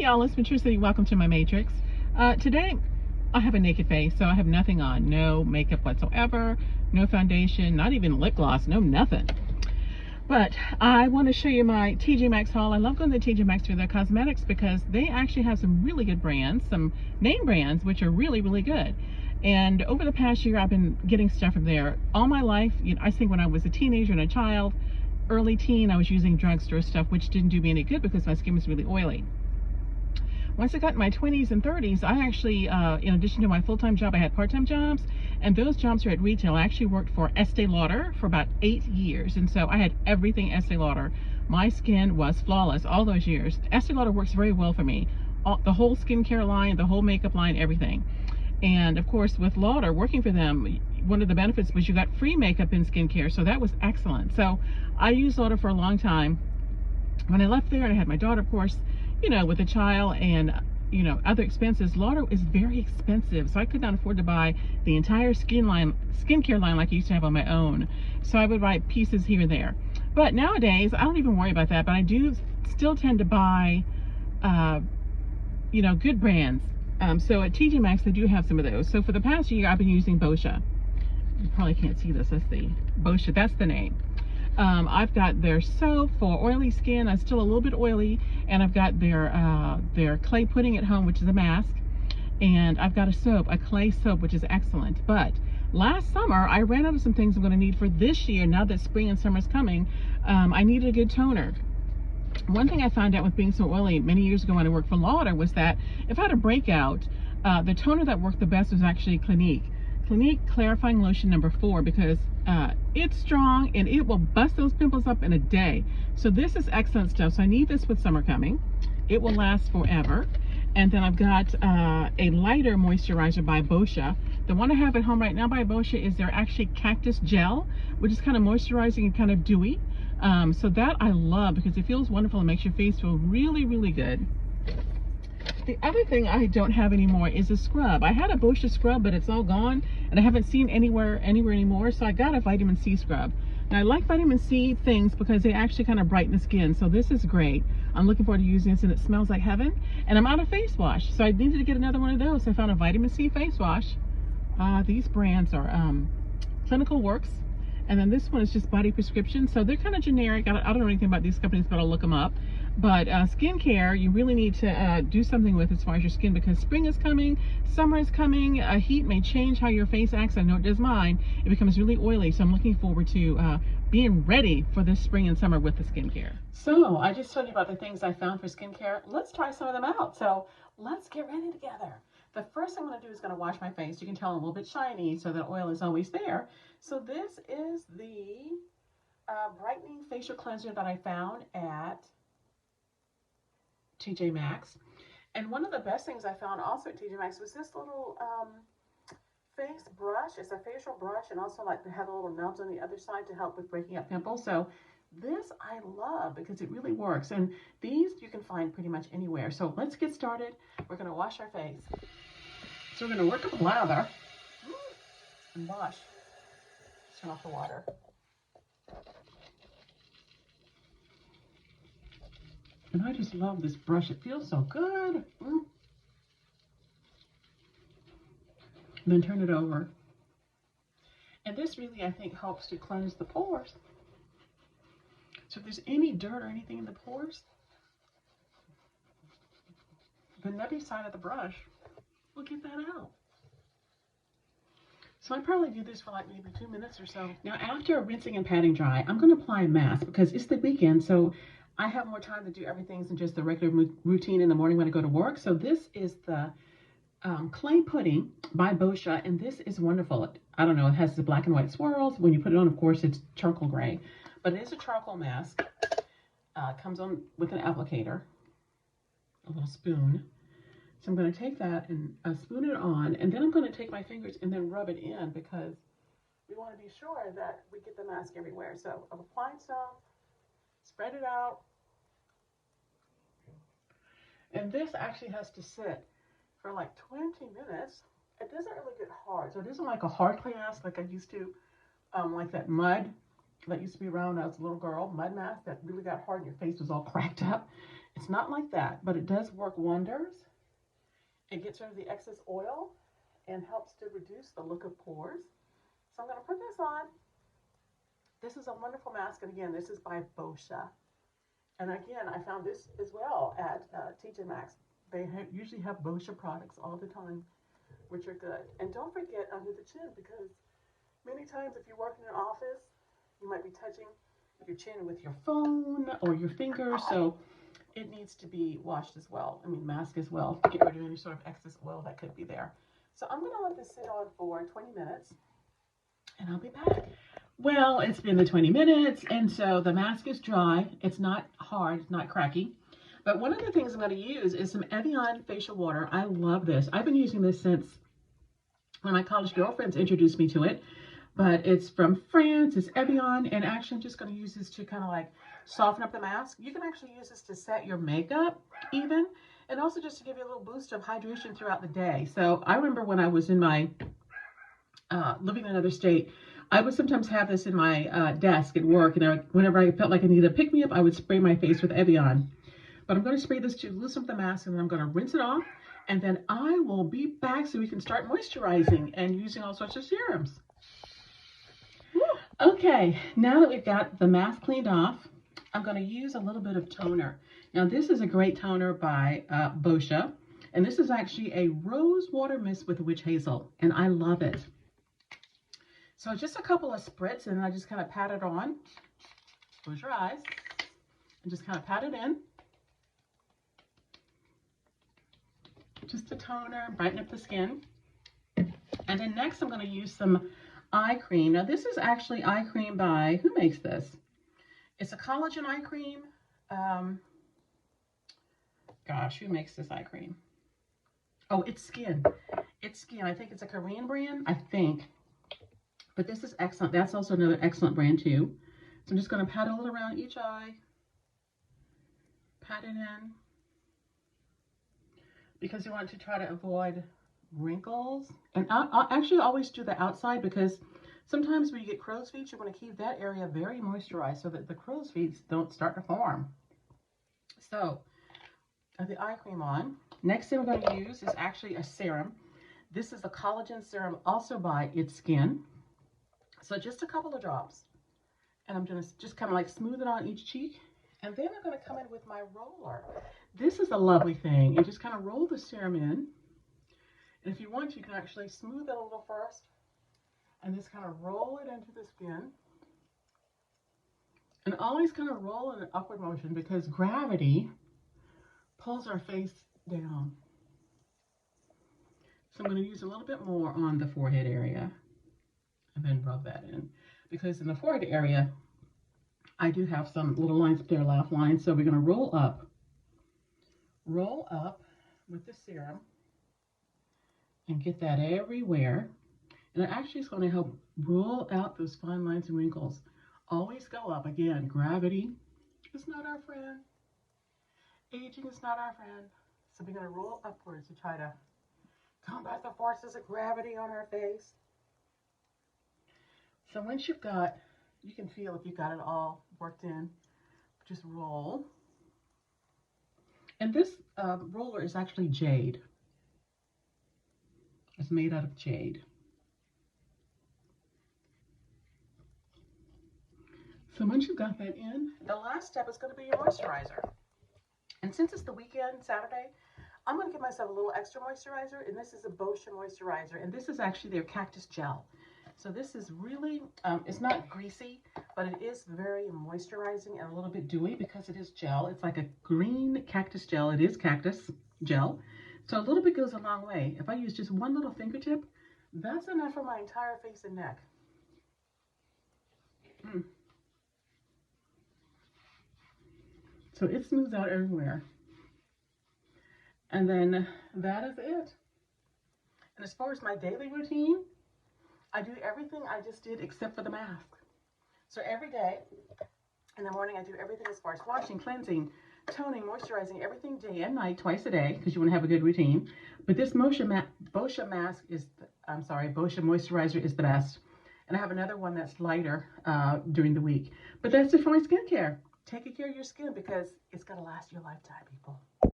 y'all, it's City. Welcome to my matrix. Today I have a naked face, so I have nothing on, no makeup whatsoever, no foundation, not even lip gloss, no nothing. But I want to show you my TJ Maxx haul. I love going to TJ Maxx for their cosmetics because they actually have some really good brands, some name brands, which are really, really good. And over the past year, I've been getting stuff from there. All my life, I think when I was a teenager and a child, early teen, I was using drugstore stuff, which didn't do me any good because my skin was really oily. Once I got in my 20s and 30s, I actually, in addition to my full-time job, I had part-time jobs, and those jobs were at retail. I actually worked for Estee Lauder for about 8 years, and so I had everything Estee Lauder. My skin was flawless all those years. Estee Lauder works very well for me. The whole skincare line, the whole makeup line, everything. And of course, with Lauder, working for them, one of the benefits was you got free makeup and skincare, so that was excellent. So I used Lauder for a long time. When I left there, and I had my daughter, of course, with a child and, other expenses, Lauder is very expensive. So I could not afford to buy the entire skincare line like I used to have on my own. So I would buy pieces here and there. But nowadays, I don't even worry about that. But I do still tend to buy, good brands. So at TJ Maxx, they do have some of those. So for the past year, I've been using Boscia. You probably can't see this. That's the Boscia. That's the name. I've got their soap for oily skin. I'm still a little bit oily, and I've got their clay pudding at home, which is a mask, and I've got a clay soap, which is excellent. But last summer, I ran out of some things I'm going to need for this year. Now that spring and summer is coming, I needed a good toner. One thing I found out with being so oily many years ago when I worked for Lauder was that if I had a breakout, the toner that worked the best was actually Clinique Clarifying Lotion number 4, because it's strong and it will bust those pimples up in a day. So this is excellent stuff. So I need this with summer coming. It will last forever. And then I've got a lighter moisturizer by Boscia. The one I have at home right now by Boscia is their actually cactus gel, which is kind of moisturizing and kind of dewy. So that I love because it feels wonderful and makes your face feel really, really good. The other thing I don't have anymore is a scrub. I had a Boscia scrub, but it's all gone, and I haven't seen anywhere anymore, so I got a vitamin C scrub. Now, I like vitamin C things because they actually kind of brighten the skin, so this is great. I'm looking forward to using this, and it smells like heaven. And I'm out of face wash, so I needed to get another one of those. So I found a vitamin C face wash. These brands are Clinical Works, and then this one is just Body Prescription, so they're kind of generic. I don't know anything about these companies, but I'll look them up. But skincare, you really need to do something with as far as your skin, because spring is coming, summer is coming, heat may change how your face acts. I know it does mine. It becomes really oily, so I'm looking forward to being ready for this spring and summer with the skincare. So I just told you about the things I found for skincare. Let's try some of them out. So let's get ready together. The first thing I'm going to do is going to wash my face. You can tell I'm a little bit shiny, so that oil is always there. So this is the Brightening Facial Cleanser that I found at TJ Maxx. And one of the best things I found also at TJ Maxx was this little face brush. It's a facial brush, and also like they have a little nubs on the other side to help with breaking up pimples. So this I love because it really works. And these you can find pretty much anywhere. So let's get started. We're going to wash our face. So we're going to work up a lather and wash. Turn off the water. And I just love this brush. It feels so good. And then turn it over. And this really, I think, helps to cleanse the pores. So if there's any dirt or anything in the pores, the nubby side of the brush will get that out. So I probably do this for like maybe 2 minutes or so. Now after rinsing and patting dry, I'm going to apply a mask because it's the weekend, so I have more time to do everything than just the regular routine in the morning when I go to work. So this is the clay pudding by Boscia, and this is wonderful. I don't know, it has the black and white swirls. When you put it on, of course, it's charcoal gray, but it is a charcoal mask. Comes on with an applicator, a little spoon. So I'm going to take that and spoon it on, and then I'm going to take my fingers and then rub it in because we want to be sure that we get the mask everywhere. So I've applied some, spread it out, and this actually has to sit for like 20 minutes. It doesn't really get hard, so it isn't like a hard clay mask like I used to, like that mud that used to be around when I was a little girl, mud mask that really got hard and your face was all cracked up. It's not like that, but it does work wonders. It gets rid of the excess oil and helps to reduce the look of pores. So I'm going to put this on. This is a wonderful mask, and again, this is by Boscia. And again, I found this as well at TJ Maxx. They usually have Boscia products all the time, which are good. And don't forget under the chin, because many times if you work in an office, you might be touching your chin with your phone or your fingers, so it needs to be washed as well. I mean, masked as well, to get rid of any sort of excess oil that could be there. So I'm going to let this sit on for 20 minutes, and I'll be back. Well, it's been the 20 minutes, and so the mask is dry. It's not hard, it's not cracky. But one of the things I'm going to use is some Evian facial water. I love this. I've been using this since one of my college girlfriends introduced me to it. But it's from France, it's Evian, and actually I'm just going to use this to kind of like soften up the mask. You can actually use this to set your makeup even, and also just to give you a little boost of hydration throughout the day. So I remember when I was in my, living in another state, I would sometimes have this in my desk at work, and whenever I felt like I needed a pick-me-up, I would spray my face with Evian. But I'm going to spray this to loosen up the mask, and then I'm going to rinse it off, and then I will be back so we can start moisturizing and using all sorts of serums. Okay, now that we've got the mask cleaned off, I'm going to use a little bit of toner. Now, this is a great toner by Boscia, and this is actually a rose water mist with witch hazel, and I love it. So just a couple of spritz, and I just kind of pat it on. Close your eyes, and just kind of pat it in. Just a toner, brighten up the skin. And then next, I'm going to use some eye cream. Now this is actually eye cream by, who makes this? It's a Collagen Eye Cream. Gosh, who makes this eye cream? Oh, it's Skin. It's Skin. I think it's a Korean brand, I think. But this is excellent. That's also another excellent brand too. So I'm just going to pat a little around each eye. Pat it in. Because you want to try to avoid wrinkles. And I actually always do the outside, because sometimes when you get crow's feet, you want to keep that area very moisturized so that the crow's feet don't start to form. So I have the eye cream on. Next thing we're going to use is actually a serum. This is the Collagen Serum, also by It's Skin. So just a couple of drops. And I'm going to just kind of like smooth it on each cheek. And then I'm going to come in with my roller. This is a lovely thing. You just kind of roll the serum in. And if you want, you can actually smooth it a little first. And just kind of roll it into the skin. And always kind of roll in an upward motion, because gravity pulls our face down. So I'm going to use a little bit more on the forehead area. And then rub that in. Because in the forehead area, I do have some little lines up there, laugh lines. So we're going to roll up with the serum and get that everywhere. And it actually is going to help roll out those fine lines and wrinkles. Always go up. Again, gravity is not our friend. Aging is not our friend. So we're going to roll upwards to try to combat the forces of gravity on our face. So once you've got, you can feel if you've got it all worked in, just roll. And this roller is actually jade. It's made out of jade. So once you've got that in, the last step is going to be your moisturizer. And since it's the weekend, Saturday, I'm going to give myself a little extra moisturizer, and this is a Boscia moisturizer, and this is actually their cactus gel. So this is really, it's not greasy, but it is very moisturizing and a little bit dewy because it is gel. It's like a green cactus gel. It is cactus gel. So a little bit goes a long way. If I use just one little fingertip, that's enough for my entire face and neck. So it smooths out everywhere. And then that is it. And as far as my daily routine, I do everything I just did except for the mask. So every day in the morning, I do everything as far as washing, cleansing, toning, moisturizing, everything day and night, twice a day, because you want to have a good routine. But this Boscia mask is, Boscia moisturizer is the best. And I have another one that's lighter during the week. But that's it for my skincare. Take care of your skin because it's going to last your lifetime, people.